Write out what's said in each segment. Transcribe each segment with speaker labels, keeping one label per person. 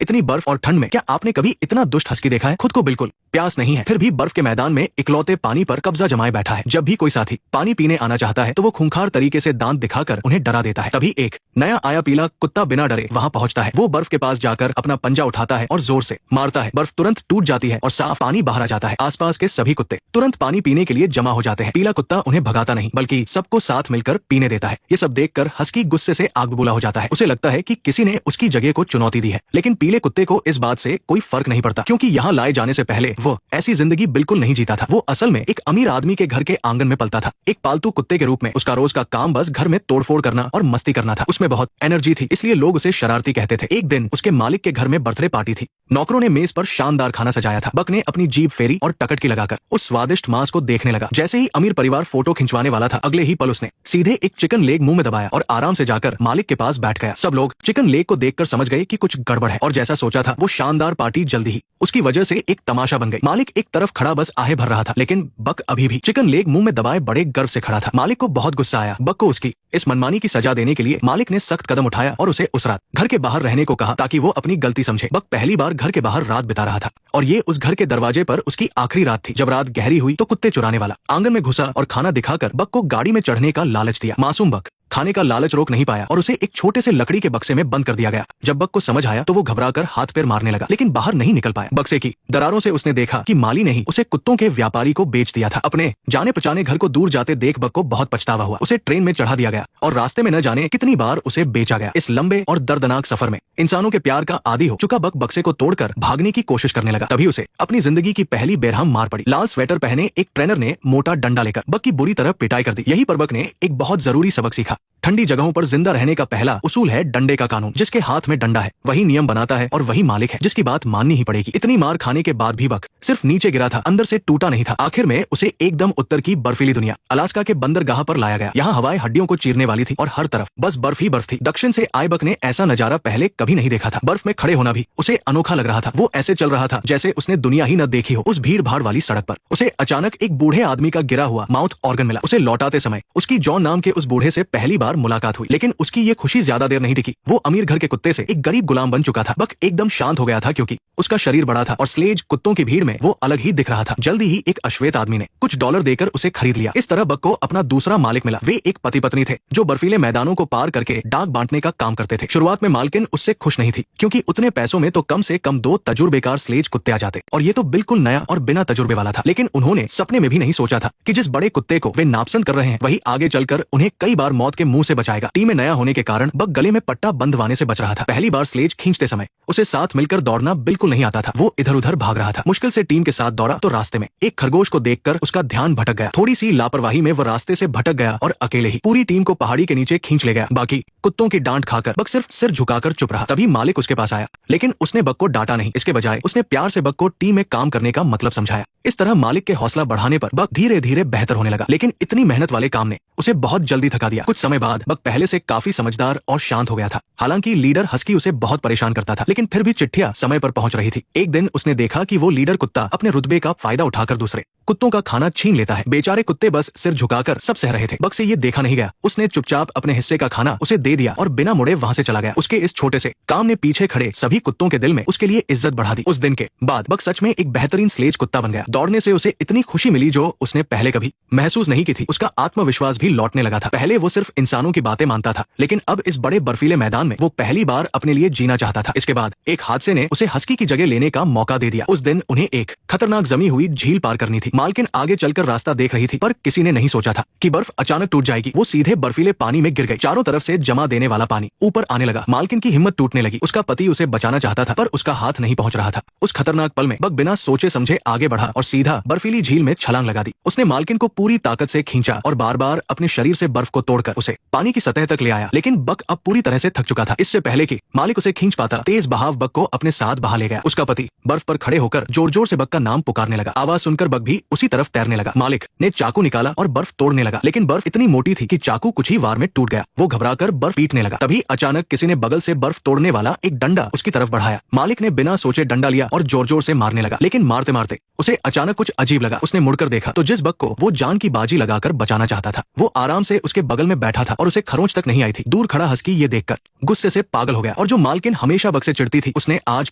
Speaker 1: इतनी बर्फ और ठंड में क्या आपने कभी इतना दुष्ट हस्की देखा है? खुद को बिल्कुल प्यास नहीं है, फिर भी बर्फ के मैदान में इकलौते पानी पर कब्जा जमाए बैठा है। जब भी कोई साथी पानी पीने आना चाहता है तो वो खूंखार तरीके से दांत दिखाकर उन्हें डरा देता है। तभी एक नया आया पीला कुत्ता बिना डरे वहां पहुंचता है। वो बर्फ के पास जाकर अपना पंजा उठाता है और जोर से मारता है। बर्फ तुरंत टूट जाती है और साफ पानी बाहर आ जाता है। आसपास के सभी कुत्ते तुरंत पानी पीने के लिए जमा हो जाते हैं। पीला कुत्ता उन्हें भगाता नहीं बल्कि सबको साथ मिलकर पीने देता है। ये सब देखकर हस्की गुस्से से आग बबूला हो जाता है। उसे लगता है कि किसी ने उसकी जगह को चुनौती दी है। लेकिन पीले कुत्ते को इस बात से कोई फर्क नहीं पड़ता, क्योंकि यहाँ लाए जाने से पहले वो ऐसी जिंदगी बिल्कुल नहीं जीता था। वो असल में एक अमीर आदमी के घर के आंगन में पलता था। एक पालतू कुत्ते के रूप में उसका रोज का काम बस घर में तोड़फोड़ करना और मस्ती करना था। उसमें बहुत एनर्जी थी, इसलिए लोग उसे शरारती कहते थे। एक दिन उसके मालिक के घर में बर्थडे पार्टी थी। नौकरों ने मेज पर शानदार खाना सजाया था। बक ने अपनी जीभ फेरी और टकटकी लगाकर उस स्वादिष्ट मांस को देखने लगा। जैसे ही अमीर परिवार फोटो खिंचवाने वाला था, अगले ही पल उसने सीधे एक चिकन लेग मुंह में दबाया और आराम से जाकर मालिक के पास बैठ गया। सब लोग चिकन लेग को देखकर समझ गए कि कुछ गड़बड़ है और जैसा सोचा था वो शानदार पार्टी जल्दी ही उसकी वजह से एक तमाशा बन गई। मालिक एक तरफ खड़ा बस आहे भर रहा था, लेकिन बक अभी भी चिकन लेग मुंह में दबाए बड़े गर्व से खड़ा था। मालिक को बहुत गुस्सा आया। बक को उसकी इस मनमानी की सजा देने के लिए मालिक ने सख्त कदम उठाया और उसे उस रात घर के बाहर रहने को कहा ताकि वो अपनी गलती समझे। बक पहली बार घर के बाहर रात बिता रहा था और ये उस घर के दरवाजे पर उसकी आखिरी रात थी। जब रात गहरी हुई तो कुत्ते चुराने वाला आंगन में घुसा और खाना दिखाकर बक को गाड़ी में चढ़ने का लालच दिया। मासूम बक खाने का लालच रोक नहीं पाया और उसे एक छोटे से लकड़ी के बक्से में बंद कर दिया गया। जब बक को समझ आया तो वो घबराकर हाथ पैर मारने लगा, लेकिन बाहर नहीं निकल पाया। बक्से की दरारों से उसने देखा कि माली ने ही उसे कुत्तों के व्यापारी को बेच दिया था। अपने जाने पहचाने घर को दूर जाते देख बक को बहुत पछतावा हुआ। उसे ट्रेन में चढ़ा दिया गया और रास्ते में न जाने कितनी बार उसे बेचा गया। इस लंबे और दर्दनाक सफर में इंसानों के प्यार का आदी हो चुका बक बक्से को तोड़कर भागने की कोशिश करने लगा। तभी उसे अपनी जिंदगी की पहली बेरहम मार पड़ी। लाल स्वेटर पहने एक ट्रेनर ने मोटा डंडा लेकर बक की बुरी तरह पिटाई कर दी। यही पर बक ने एक बहुत जरूरी सबक सीखा। ठंडी जगहों पर जिंदा रहने का पहला उसूल है डंडे का कानून। जिसके हाथ में डंडा है वही नियम बनाता है और वही मालिक है जिसकी बात माननी ही पड़ेगी। इतनी मार खाने के बाद भी बक सिर्फ नीचे गिरा था, अंदर से टूटा नहीं था। आखिर में उसे एकदम उत्तर की बर्फीली दुनिया अलास्का के बंदरगाह पर लाया गया। यहाँ हवाएं हड्डियों को चीरने वाली थी और हर तरफ बस बर्फ ही बर्फ थी। दक्षिण से आए बक ने ऐसा नजारा पहले कभी नहीं देखा था। बर्फ में खड़े होना भी उसे अनोखा लग रहा था। वो ऐसे चल रहा था जैसे उसने दुनिया ही न देखी हो। उस भीड़ भाड़ वाली सड़क पर उसे अचानक एक बूढ़े आदमी का गिरा हुआ माउथ ऑर्गन मिला। उसे लौटाते समय उसकी जॉन नाम के उस बूढ़े से पहली बार मुलाकात हुई, लेकिन उसकी ये खुशी ज्यादा देर नहीं टिकी। वो अमीर घर के कुत्ते से एक गरीब गुलाम बन चुका था। बक एकदम शांत हो गया था क्योंकि उसका शरीर बड़ा था और स्लेज कुत्तों की भीड़ में वो अलग ही दिख रहा था। जल्दी ही एक अश्वेत आदमी ने कुछ डॉलर देकर उसे खरीद लिया। इस तरह बक को अपना दूसरा मालिक मिला। वे एक पति पत्नी थे जो बर्फीले मैदानों को पार करके डाक बांटने का काम करते थे। शुरुआत में मालकिन उससे खुश नहीं थी क्योंकि उतने पैसों में तो कम से कम 2 तजुर्बेकार स्लेज कुत्ते आ जाते और ये तो बिल्कुल नया और बिना तजुर्बे वाला था। लेकिन उन्होंने सपने में भी नहीं सोचा था कि जिस बड़े कुत्ते को वे नापसंद कर रहे हैं वही आगे चलकर उन्हें कई बार मौत के मुंह से बचाएगा। टीम में नया होने के कारण बक गले में पट्टा बंधवाने से बच रहा था। पहली बार स्लेज खींचते समय उसे साथ मिलकर दौड़ना बिल्कुल नहीं आता था। वो इधर उधर भाग रहा था। मुश्किल से टीम के साथ दौड़ा तो रास्ते में एक खरगोश को देखकर उसका ध्यान भटक गया। थोड़ी सी लापरवाही में वो रास्ते से भटक गया और अकेले ही पूरी टीम को पहाड़ी के नीचे खींच ले गया। बाकी कुत्तों की डांट खाकर बक सिर्फ सिर झुकाकर चुप रहा। तभी मालिक उसके पास आया, लेकिन उसने बक को डांटा नहीं। इसके बजाय उसने प्यार से बक को टीम में काम करने का मतलब समझाया। इस तरह मालिक के हौसला बढ़ाने पर बक धीरे धीरे बेहतर होने लगा। लेकिन इतनी मेहनत वाले काम ने उसे बहुत जल्दी थका दिया। कुछ समय बाद बक पहले से काफी समझदार और शांत हो गया था। हालांकि लीडर हस्की उसे बहुत परेशान करता था, लेकिन फिर भी चिट्ठियां समय पर पहुंच रही थी। एक दिन उसने देखा कि वो लीडर कुत्ता अपने रुतबे का फायदा उठाकर दूसरे कुत्तों का खाना छीन लेता है। बेचारे कुत्ते बस सिर झुकाकर सब सह रहे थे। बक से ये देखा नहीं गया। उसने चुपचाप अपने हिस्से का खाना उसे दे दिया और बिना मुड़े वहां से चला गया। उसके इस छोटे से काम ने पीछे खड़े सभी कुत्तों के दिल में उसके लिए इज्जत बढ़ा दी। उस दिन के बाद बक सच में एक बेहतरीन स्लेज कुत्ता बन गया। दौड़ने से उसे इतनी खुशी मिली जो उसने पहले कभी महसूस नहीं की थी। उसका आत्मविश्वास भी लौटने लगा था। पहले वो सिर्फ इंसानों की बातें मानता था, लेकिन अब इस बड़े बर्फीले मैदान में वो पहली बार अपने लिए जीना चाहता था। इसके बाद एक हादसे ने उसे हस्की की जगह लेने का मौका दे दिया। उस दिन उन्हें एक खतरनाक जमी हुई झील पार करनी थी। मालकिन आगे चलकर रास्ता देख रही थी, पर किसी ने नहीं सोचा था कि बर्फ अचानक टूट जाएगी। वो सीधे बर्फीले पानी में गिर गई। चारों तरफ से जमा देने वाला पानी ऊपर आने लगा। मालकिन की हिम्मत टूटने लगी। उसका पति उसे बचाना चाहता था, पर उसका हाथ नहीं पहुंच रहा था। उस खतरनाक पल में बक बिना सोचे समझे आगे बढ़ा और सीधा बर्फीली झील में छलांग लगा दी। उसने मालकिन को पूरी ताकत से खींचा और बार बार अपने शरीर से बर्फ को तोड़कर उसे पानी की सतह तक ले आया। लेकिन बक अब पूरी तरह से थक चुका था। इससे पहले कि मालिक उसे खींच पाता, तेज बहाव बक को अपने साथ बहा ले गया। उसका पति बर्फ पर खड़े होकर जोर जोर से बक का नाम पुकारने लगा। आवाज सुनकर बक भी उसी तरफ तैरने लगा। मालिक ने चाकू निकाला और बर्फ तोड़ने लगा, लेकिन बर्फ इतनी मोटी थी कि चाकू कुछ ही वार में टूट गया। वो घबराकर बर्फ पीटने लगा। तभी अचानक किसी ने बगल से बर्फ तोड़ने वाला एक डंडा उसकी तरफ बढ़ाया। मालिक ने बिना सोचे डंडा लिया और जोर जोर से मारने लगा, लेकिन मारते मारते उसे अचानक कुछ अजीब लगा। उसने मुड़कर देखा तो जिस बक को वो जान की बाजी लगाकर बचाना चाहता था वो आराम से उसके बगल में बैठा बैठा था और उसे खरोंच तक नहीं आई थी। दूर खड़ा हस्की ये देखकर गुस्से से पागल हो गया और जो मालकिन हमेशा बक से चिढ़ती थी उसने आज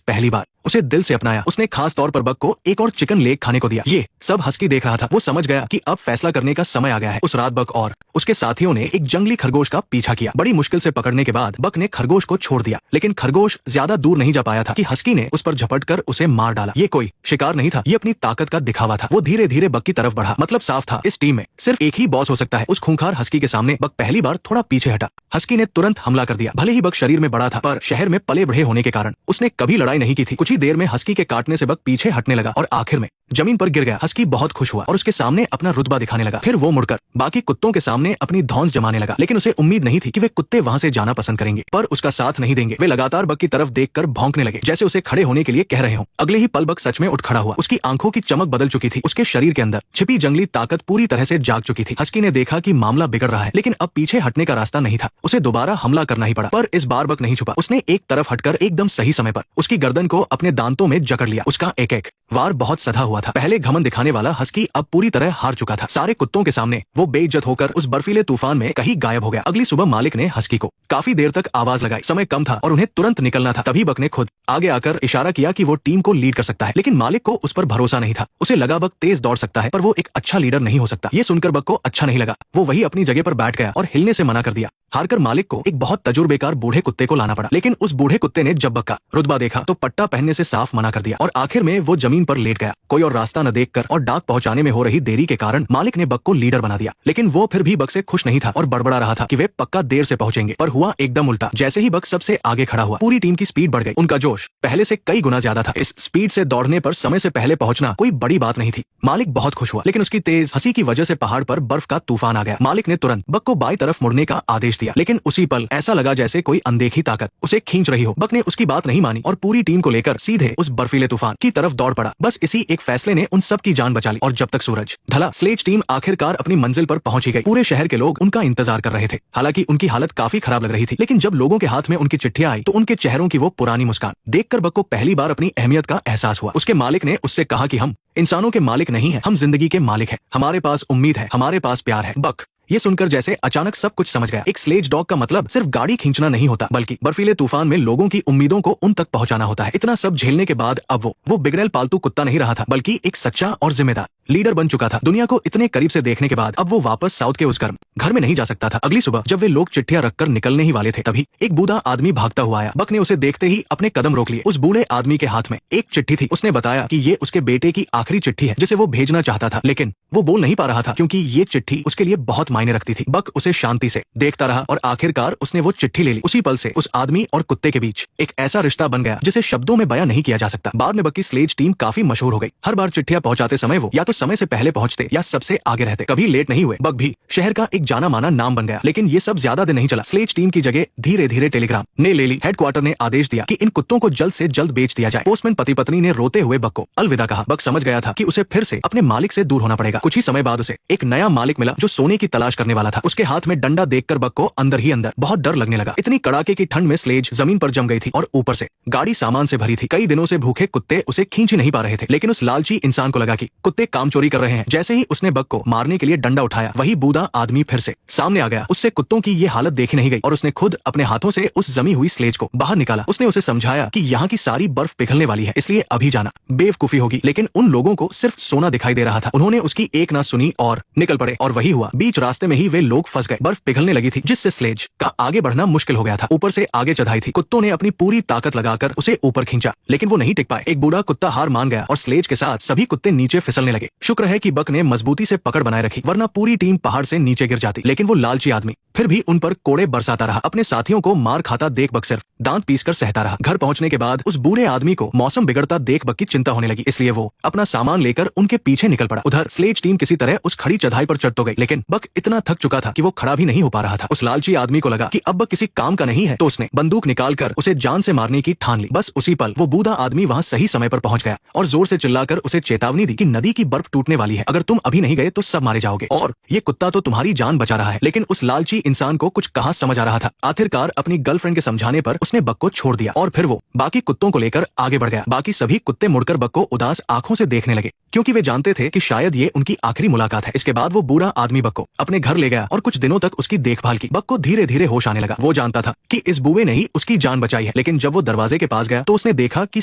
Speaker 1: पहली बार उसे दिल से अपनाया। उसने खास तौर पर बक को एक और चिकन लेग खाने को दिया। ये सब हस्की देख रहा था। वो समझ गया कि अब फैसला करने का समय आ गया है। उस रात बक और उसके साथियों ने एक जंगली खरगोश का पीछा किया। बड़ी मुश्किल से पकड़ने के बाद बक ने खरगोश को छोड़ दिया, लेकिन खरगोश ज्यादा दूर नहीं जा पाया था कि हस्की ने उस पर झपट कर उसे मार डाला। ये कोई शिकार नहीं था, ये अपनी ताकत का दिखावा था। वो धीरे धीरे बक की तरफ बढ़ा। मतलब साफ था, इस टीम में सिर्फ एक ही बॉस हो सकता है। उस खूंखार हस्की के सामने बक पहली बार थोड़ा पीछे हटा। हस्की ने तुरंत हमला कर दिया। भले ही बक शरीर में बड़ा था, पर शहर में पले बढ़े होने के कारण उसने कभी लड़ाई नहीं की थी। कुछ ही देर में हस्की के काटने से बक पीछे हटने लगा और आखिर में जमीन पर गिर गया। हस्की बहुत खुश हुआ और उसके सामने अपना रुतबा दिखाने लगा। फिर वो मुड़कर बाकी कुत्तों के सामने अपनी धौंस जमाने लगा, लेकिन उसे उम्मीद नहीं थी कि वे कुत्ते वहां से जाना पसंद करेंगे, पर उसका साथ नहीं देंगे। वे लगातार बक की तरफ देखकर भौंकने लगे, जैसे उसे खड़े होने के लिए कह रहे हों। अगले ही पल बक सच में उठ खड़ा हुआ। उसकी आंखों की चमक बदल चुकी थी। उसके शरीर के अंदर छिपी जंगली ताकत पूरी तरह से जाग चुकी थी। हस्की ने देखा कि मामला बिगड़ रहा है, लेकिन अब पीछे हटने का रास्ता नहीं था। उसे दोबारा हमला करना ही पड़ा, पर इस बार बक नहीं छुपा। उसने एक तरफ हटकर एकदम सही समय पर उसकी गर्दन को अपने दांतों में जकड़ लिया। उसका एक एक वार बहुत सधा हुआ था। पहले घमंड दिखाने वाला हस्की अब पूरी तरह हार चुका था। सारे कुत्तों के सामने वो बेइज्जत होकर उस बर्फीले तूफान में कहीं गायब हो गया। अगली सुबह मालिक ने हस्की को काफी देर तक आवाज लगाई। समय कम था और उन्हें तुरंत निकलना था। तभी बक ने खुद आगे आकर इशारा किया कि वो टीम को लीड कर सकता है, लेकिन मालिक को उस पर भरोसा नहीं था। उसे लगा बक तेज दौड़ सकता है, पर वो एक अच्छा लीडर नहीं हो सकता। ये सुनकर बक को अच्छा नहीं लगा। वो वही अपनी जगह पर बैठ गया और हिलने से मना कर दिया। हारकर मालिक को एक बहुत तजुर्बेकार बूढ़े कुत्ते को लाना पड़ा, लेकिन उस बूढ़े कुत्ते ने जब बक का रुतबा देखा तो पट्टा पहनने से साफ मना कर दिया और आखिर में वो जमीन पर लेट गया। कोई और रास्ता न देखकर और डाक पहुंचाने में हो रही देरी के कारण मालिक ने बक को लीडर बना दिया, लेकिन वो फिर भी बक से खुश नहीं था और बड़बड़ा रहा था कि वे पक्का देर से पहुंचेंगे। पर हुआ एकदम उल्टा। जैसे ही बक सबसे आगे खड़ा हुआ, पूरी टीम की स्पीड बढ़ गई। उनका जोश पहले से कई गुना ज्यादा था। इस स्पीड से दौड़ने पर समय से पहले पहुंचना कोई बड़ी बात नहीं थी। मालिक बहुत खुश हुआ, लेकिन उसकी तेज हंसी की वजह से पहाड़ पर बर्फ का तूफान आ गया। मालिक ने तुरंत बक को बाई तरफ मुड़ने का आदेश दिया, लेकिन उसी पल ऐसा लगा जैसे कोई अनदेखी ताकत उसे खींच रही हो। बक ने उसकी बात नहीं मानी और पूरी टीम को लेकर सीधे उस बर्फीले तूफान की तरफ दौड़ पड़ा। बस इसी एक फैसले ने उन सब की जान बचा ली और जब तक सूरज ढला, स्लेज टीम आखिरकार अपनी मंजिल पर पहुंच ही गई। पूरे शहर के लोग उनका इंतजार कर रहे थे। हालांकि उनकी हालत काफी खराब लग रही थी, लेकिन जब लोगों के हाथ में उनकी चिट्ठियां आई तो उनके चेहरों की वो पुरानी मुस्कान देखकर बक को पहली बार अपनी अहमियत का एहसास हुआ। उसके मालिक ने उससे कहा कि हम इंसानों के मालिक नहीं हैं, हम जिंदगी के मालिक हैं। हमारे पास उम्मीद है, हमारे पास प्यार है। बक ये सुनकर जैसे अचानक सब कुछ समझ गया। एक स्लेज डॉग का मतलब सिर्फ गाड़ी खींचना नहीं होता, बल्कि बर्फीले तूफान में लोगों की उम्मीदों को उन तक पहुंचाना होता है। इतना सब झेलने के बाद अब वो बिगड़ैल पालतू कुत्ता नहीं रहा था, बल्कि एक सच्चा और जिम्मेदार लीडर बन चुका था। दुनिया को इतने करीब से देखने के बाद अब वो वापस साउथ के उस गर्म घर में नहीं जा सकता था। अगली सुबह जब वे लोग चिट्ठियां रखकर निकलने ही वाले थे, तभी एक बूढ़ा आदमी भागता हुआ आया। बक ने उसे देखते ही अपने कदम रोक लिए। उस बूढ़े आदमी के हाथ में एक चिट्ठी थी। उसने बताया कि ये उसके बेटे की आखिरी चिट्ठी है जिसे वो भेजना चाहता था, लेकिन वो बोल नहीं पा रहा था क्योंकि ये चिट्ठी उसके लिए बहुत मायने रखती थी। बक उसे शांति से देखता रहा और आखिरकार उसने वो चिट्ठी ले ली। उसी पल से उस आदमी और कुत्ते के बीच एक ऐसा रिश्ता बन गया जिसे शब्दों में बयां नहीं किया जा सकता। बाद में बक की स्लेज टीम काफी मशहूर हो गई। हर बार चिट्ठियां पहुंचाते समय वो या तो समय से पहले पहुंचते या सबसे आगे रहते, कभी लेट नहीं हुए। बक भी शहर का एक जाना माना नाम बन गया। लेकिन ये सब ज्यादा दिन नहीं चला। स्लेज टीम की जगह धीरे धीरे टेलीग्राम ने ले ली। हेडक्वार्टर ने आदेश दिया कि इन कुत्तों को जल्द से जल्द बेच दिया जाए। पोस्टमैन पति पत्नी ने रोते हुए बक को अलविदा कहा। बक समझ गया था कि उसे फिर से अपने मालिक से दूर होना पड़ेगा। कुछ ही समय बाद उसे एक नया मालिक मिला जो सोने की तलाश करने वाला था। उसके हाथ में डंडा देखकर बक को अंदर ही अंदर बहुत डर लगने लगा। इतनी कड़ाके की ठंड में स्लेज जमीन पर जम गई थी और ऊपर से गाड़ी सामान से भरी थी। कई दिनों से भूखे कुत्ते उसे खींच ही नहीं पा रहे थे, लेकिन उस लालची इंसान को लगा कि कुत्ते काम चोरी कर रहे हैं। जैसे ही उसने बक को मारने के लिए डंडा उठाया, वही बूढ़ा आदमी फिर से सामने आ गया। उससे कुत्तों की ये हालत देखी नहीं गई और उसने खुद अपने हाथों से उस जमी हुई स्लेज को बाहर निकाला। उसने उसे समझाया कि यहाँ की सारी बर्फ पिघलने वाली है, इसलिए अभी जाना बेवकूफी होगी। लेकिन उन लोगों को सिर्फ सोना दिखाई दे रहा था। उन्होंने उसकी एक ना सुनी और निकल पड़े और वही हुआ। बीच रास्ते में ही वे लोग फंस गए। बर्फ पिघलने लगी थी जिससे स्लेज का आगे बढ़ना मुश्किल हो गया था। ऊपर से आगे चढ़ाई थी। कुत्तों ने अपनी पूरी ताकत लगाकर उसे ऊपर खींचा, लेकिन वो नहीं टिक पाए। एक बूढ़ा कुत्ता हार मान गया और स्लेज के साथ सभी कुत्ते नीचे फिसलने लगे। शुक्र है कि बक ने मजबूती से पकड़ बनाए रखी, वरना पूरी टीम पहाड़ से नीचे गिर जाती। लेकिन वो लालची आदमी फिर भी उन पर कोड़े बरसाता रहा। अपने साथियों को मार खाता देख बक सिर्फ दांत पीसकर सहता रहा। घर पहुंचने के बाद उस बूढ़े आदमी को मौसम बिगड़ता देख बक की चिंता होने लगी, इसलिए वो अपना सामान लेकर उनके पीछे निकल पड़ा। उधर स्लेज टीम किसी तरह उस खड़ी चढ़ाई पर चढ़ तो गई, लेकिन बक इतना थक चुका था कि वो खड़ा भी नहीं हो पा रहा था। उस लालची आदमी को लगा कि अब बक किसी काम का नहीं है, तो उसने बंदूक निकालकर उसे जान से मारने की ठान ली। बस उसी पल वो बूढ़ा आदमी वहां सही समय पर पहुंच गया और जोर से चिल्लाकर उसे चेतावनी दी कि नदी की बर्फ बर्फ टूटने वाली है, अगर तुम अभी नहीं गए तो सब मारे जाओगे। और ये कुत्ता तो तुम्हारी जान बचा रहा है। लेकिन उस लालची इंसान को कुछ कहाँ समझ आ रहा था। आखिरकार अपनी गर्लफ्रेंड के समझाने पर उसने बक को छोड़ दिया और फिर वो बाकी कुत्तों को लेकर आगे बढ़ गया। बाकी सभी कुत्ते मुड़कर बक को उदास आंखों से देखने लगे, क्योंकि वे जानते थे कि शायद ये उनकी आखिरी मुलाकात है। इसके बाद वो बूढ़ा आदमी बक को अपने घर ले गया और कुछ दिनों तक उसकी देखभाल की। बक को धीरे धीरे होश आने लगा। वो जानता था कि इस बूढ़े ने ही उसकी जान बचाई है, लेकिन जब वो दरवाजे के पास गया तो उसने देखा कि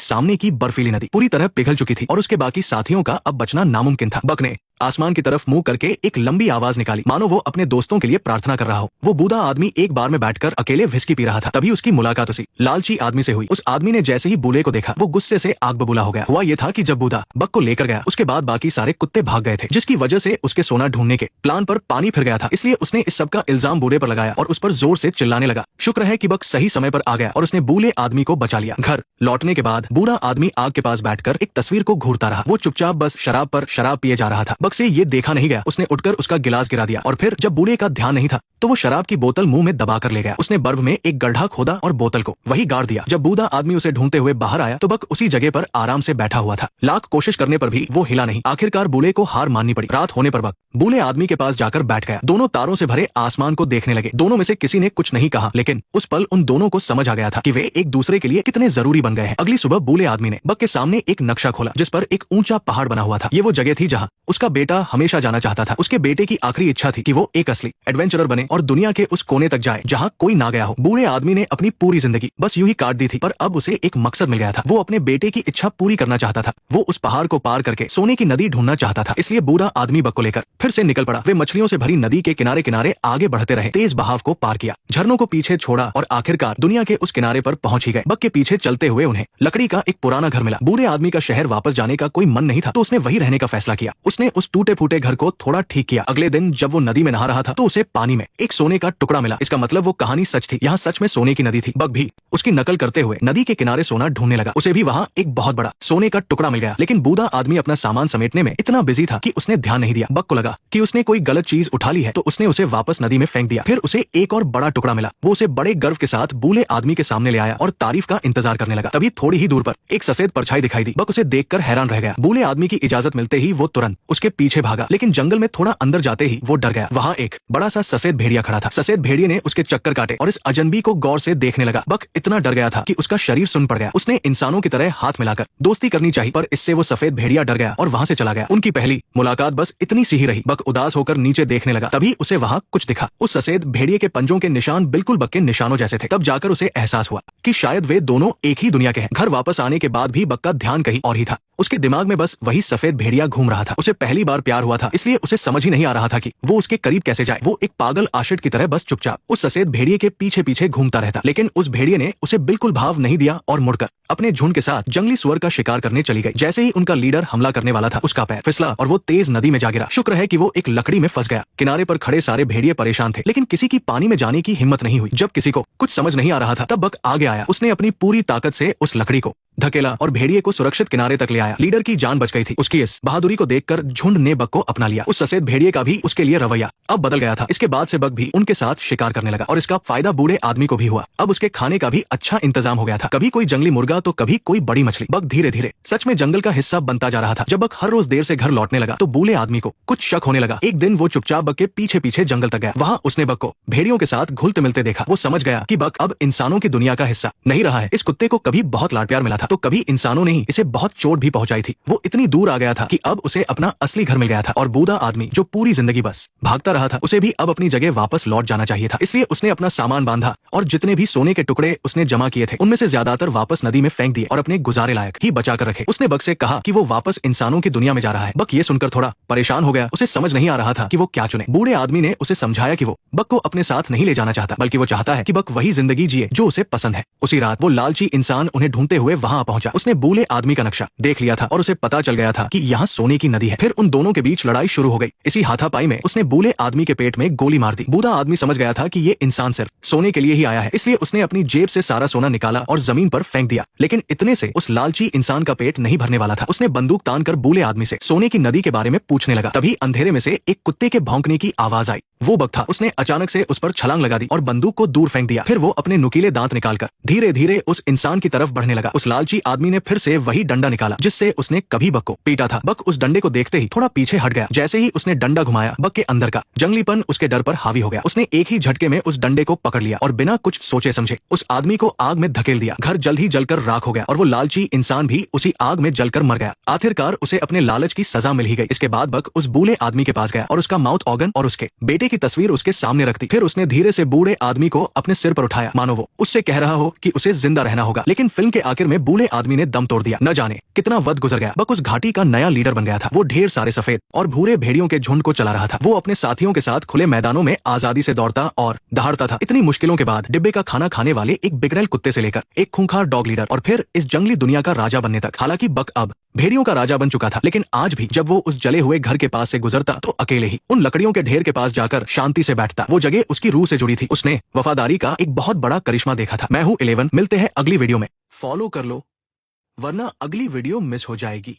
Speaker 1: सामने की बर्फीली नदी पूरी तरह पिघल चुकी थी और उसके बाकी साथियों का अब बचना नामुमकिन था। बक ने आसमान की तरफ मुंह करके एक लंबी आवाज निकाली, मानो वो अपने दोस्तों के लिए प्रार्थना कर रहा हो। वो बूढ़ा आदमी एक बार में बैठकर अकेले विस्की पी रहा था। तभी उसकी मुलाकात उसी लालची आदमी से हुई। उस आदमी ने जैसे ही बूढ़े को देखा वो गुस्से से आग बबूला हो गया। हुआ ये था कि जब बूढ़ा बक को लेकर गया उसके बाद बाकी सारे कुत्ते भाग गए थे, जिसकी वजह से उसके सोना ढूंढने के प्लान पर पानी फिर गया था। इसलिए उसने इस सब का इल्जाम बूढ़े पर लगाया और उस पर जोर से चिल्लाने लगा। शुक्र है कि बक सही समय पर आ गया और उसने बूढ़े आदमी को बचा लिया। घर लौटने के बाद बूढ़ा आदमी आग के पास बैठकर एक तस्वीर को घूरता रहा। वो चुपचाप बस शराब पर शराब पिए जा रहा था। बक से ये देखा नहीं गया। उसने उठकर उसका गिलास गिरा दिया और फिर जब बूढ़े का ध्यान नहीं था तो वो शराब की बोतल मुंह में दबा कर ले गया। उसने बर्फ में एक गड्ढा खोदा और बोतल को वही गाड़ दिया। जब बूढ़ा आदमी उसे ढूंढते हुए बाहर आया तो बक उसी जगह पर आराम से बैठा हुआ था। लाख कोशिश करने पर भी वो हिला नहीं। आखिरकार बूढ़े को हार माननी पड़ी। रात होने पर बक बूढ़े आदमी के पास जाकर बैठ गया। दोनों तारों से भरे आसमान को देखने लगे। दोनों में से किसी ने कुछ नहीं कहा, लेकिन उस पल उन दोनों को समझ आ गया था कि वे एक दूसरे के लिए कितने जरूरी बन गए हैं। अगली सुबह बूढ़े आदमी ने बक के सामने एक नक्शा खोला जिस पर एक ऊंचा पहाड़ बना हुआ था। ये वो जगह थी जहाँ उसका बेटा हमेशा जाना चाहता था। उसके बेटे की आखिरी इच्छा थी कि वो एक असली एडवेंचरर बने और दुनिया के उस कोने तक जाए जहाँ कोई ना गया हो। बूढ़े आदमी ने अपनी पूरी जिंदगी बस यूं ही काट दी थी, पर अब उसे एक मकसद मिल गया था। वो अपने बेटे की इच्छा पूरी करना चाहता था। वो उस पहाड़ को पार करके सोने की नदी ढूंढना चाहता था। इसलिए बूढ़ा आदमी बक को लेकर फिर से निकल पड़ा। वे मछलियों से भरी नदी के किनारे किनारे आगे बढ़ते रहे। तेज बहाव को पार किया, झरनों को पीछे छोड़ा और आखिरकार दुनिया के उस किनारे पर पहुंच ही गए। बक के पीछे चलते हुए उन्हें लकड़ी का एक पुराना घर मिला। बूढ़े आदमी का शहर वापस जाने का कोई मन नहीं था, तो उसने वही रहने का फैसला किया। उसने उस टूटे फूटे घर को थोड़ा ठीक किया। अगले दिन जब वो नदी में नहा रहा था तो उसे पानी में एक सोने का टुकड़ा मिला। इसका मतलब वो कहानी सच थी। यहाँ सच में सोने की नदी थी। बक भी उसकी नकल करते हुए नदी के किनारे सोना ढूंढने लगा। उसे भी वहाँ एक बहुत बड़ा सोने का टुकड़ा मिल गया। लेकिन बूढ़ा आदमी अपना सामान समेटने में इतना बिजी था कि उसने ध्यान नहीं दिया। बक को लगा कि उसने कोई गलत चीज उठा ली है, तो उसने उसे वापस नदी में फेंक दिया। फिर उसे एक और बड़ा टुकड़ा मिला। वो उसे बड़े गर्व के साथ बूढ़े आदमी के सामने ले आया और तारीफ का इंतजार करने लगा। तभी थोड़ी ही दूर पर एक सफेद परछाई दिखाई दी। बक उसे देखकर हैरान रह गया। बूढ़े आदमी की इजाजत मिलते ही वो तुरंत उसके पीछे भागा, लेकिन जंगल में थोड़ा अंदर जाते ही वो डर गया। वहाँ एक बड़ा सा सफेद भेड़िया खड़ा था। सफेद भेड़िए ने उसके चक्कर काटे और इस अजनबी को गौर से देखने लगा। बक इतना डर गया था कि उसका शरीर सुन पड़ गया। उसने इंसानों की तरह हाथ मिलाकर दोस्ती करनी चाहिए, पर इससे वो सफेद भेड़िया डर गया और वहाँ से चला गया। उनकी पहली मुलाकात बस इतनी सी ही रही। बक उदास होकर नीचे देखने लगा। तभी उसे वहाँ कुछ दिखा। उस सफेद भेड़िए के पंजों के निशान बिल्कुल बक के निशानों जैसे थे। तब जाकर उसे एहसास हुआ कि शायद वे दोनों एक ही दुनिया के हैं। घर वापस आने के बाद भी बक का ध्यान कहीं और ही था। उसके दिमाग में बस वही सफेद भेड़िया घूम रहा था। उसे पहली बार प्यार हुआ था, इसलिए उसे समझ ही नहीं आ रहा था कि वो उसके करीब कैसे जाए। वो एक पागल आशिक की तरह बस चुपचाप उस सफेद भेड़िए के पीछे पीछे घूमता रहता। लेकिन उस भेड़िए ने उसे बिल्कुल भाव नहीं दिया और मुड़कर अपने झुंड के साथ जंगली सुअर का शिकार करने चली गई। जैसे ही उनका लीडर हमला करने वाला था, उसका पैर फिसला और वो तेज नदी में जा गिरा। शुक्र है कि वो एक लकड़ी में फंस गया। किनारे पर खड़े सारे भेड़िए परेशान थे, लेकिन किसी की पानी में जाने की हिम्मत नहीं हुई। जब किसी को कुछ समझ नहीं आ रहा था, तब बक आगे आया। उसने अपनी पूरी ताकत से उस लकड़ी को धकेला और भेड़िए को सुरक्षित किनारे तक ले आया। लीडर की जान बच गई थी। उसकी इस बहादुरी को देखकर झुंड ने बक को अपना लिया। उस सफेद भेड़िए का भी उसके लिए रवैया अब बदल गया था। इसके बाद से बक भी उनके साथ शिकार करने लगा और इसका फायदा बूढ़े आदमी को भी हुआ। अब उसके खाने का भी अच्छा इंतजाम हो गया था। कभी कोई जंगली मुर्गा तो कभी कोई बड़ी मछली। बक धीरे धीरे सच में जंगल का हिस्सा बनता जा रहा था। जब बक हर रोज देर से घर लौटने लगा तो बूढ़े आदमी को कुछ शक होने लगा। एक दिन वो चुपचाप बक के पीछे पीछे जंगल तक गया। वहाँ उसने बक को भेड़ियों के साथ घुलते मिलते देखा। वो समझ गया कि बक अब इंसानों की दुनिया का हिस्सा नहीं रहा है। इस कुत्ते को कभी बहुत लाड प्यार मिला था, तो कभी इंसानों ने ही इसे बहुत चोट भी पहुंचाई थी। वो इतनी दूर आ गया था कि अब उसे अपना असली घर मिल गया था। और बूढ़ा आदमी जो पूरी जिंदगी बस भागता रहा था, उसे भी अब अपनी जगह वापस लौट जाना चाहिए था। इसलिए उसने अपना सामान बांधा और जितने भी सोने के टुकड़े उसने जमा किए थे उनमें से ज्यादातर वापस नदी में फेंक दिए और अपने गुजारे लायक ही बचा कर रखे। उसने बक से कहा कि वो वापस इंसानों की दुनिया में जा रहा है। बक ये सुनकर थोड़ा परेशान हो गया। उसे समझ नहीं आ रहा था कि वो क्या चुने। बूढ़े आदमी ने उसे समझाया कि वो बक को अपने साथ नहीं ले जाना चाहता, बल्कि वो चाहता है कि बक वही जिंदगी जिए जो उसे पसंद है। उसी रात वो लालची इंसान उन्हें ढूंढते हुए वहां पहुंचा। उसने बूढ़े आदमी का नक्शा देख लिया था और उसे पता चल गया था कि यहाँ सोने की नदी है। फिर उन दोनों के बीच लड़ाई शुरू हो गई। इसी हाथापाई में उसने बूढ़े आदमी के पेट में गोली मार दी। बूढ़ा आदमी समझ गया था कि ये इंसान सिर्फ सोने के लिए ही आया है, इसलिए उसने अपनी जेब से सारा सोना निकाला और जमीन पर फेंक दिया। लेकिन इतने से उस लालची इंसान का पेट नहीं भरने वाला था। उसने बंदूक तानकर बूढ़े आदमी से सोने की नदी के बारे में पूछने लगा। तभी अंधेरे में से एक कुत्ते के भौंकने की आवाज आई। वो बक था। उसने अचानक से उस पर छलांग लगा दी और बंदूक को दूर फेंक दिया। फिर वो अपने नुकीले दांत निकालकर धीरे धीरे उस इंसान की तरफ बढ़ने लगा। उस लालची आदमी ने फिर से वही डंडा निकाला जिस जिससे उसने कभी बक को पीटा था। बक उस डंडे को देखते ही थोड़ा पीछे हट गया। जैसे ही उसने डंडा घुमाया, बक के अंदर का जंगलीपन उसके डर पर हावी हो गया। उसने एक ही झटके में उस डंडे को पकड़ लिया और बिना कुछ सोचे समझे उस आदमी को आग में धकेल दिया। घर जल्द ही जलकर राख हो गया और वो लालची इंसान भी उसी आग में जलकर मर गया। आखिरकार उसे अपने लालच की सजा मिल ही गई। इसके बाद बक उस बूढ़े आदमी के पास गया और उसका माउथ ऑर्गन और उसके बेटे की तस्वीर उसके सामने रख दी। फिर उसने धीरे से बूढ़े आदमी को अपने सिर पर उठाया, मानो वो उससे कह रहा हो कि उसे जिंदा रहना होगा। लेकिन फिल्म के आखिर में बूढ़े आदमी ने दम तोड़ दिया। न जाने कितना वक्त गुजर गया, बक उस घाटी का नया लीडर बन गया था। वो ढेर सारे सफेद और भूरे भेड़ियों के झुंड को चला रहा था। वो अपने साथियों के साथ खुले मैदानों में आजादी से दौड़ता और दहाड़ता था। इतनी मुश्किलों के बाद डिब्बे का खाना खाने वाले एक बिगड़ैल कुत्ते से लेकर एक खूंखार डॉग लीडर और फिर इस जंगली दुनिया का राजा बनने तक। हालांकि बक अब भेड़ियों का राजा बन चुका था, लेकिन आज भी जब वो उस जले हुए घर के पास से गुजरता तो अकेले ही उन लकड़ियों के ढेर के पास जाकर शांति से बैठता। वो जगह उसकी रूह से जुड़ी थी। उसने वफादारी का एक बहुत बड़ा करिश्मा देखा था। मैं हूँ 11। मिलते हैं अगली वीडियो में। फॉलो कर लो वरना अगली वीडियो मिस हो जाएगी।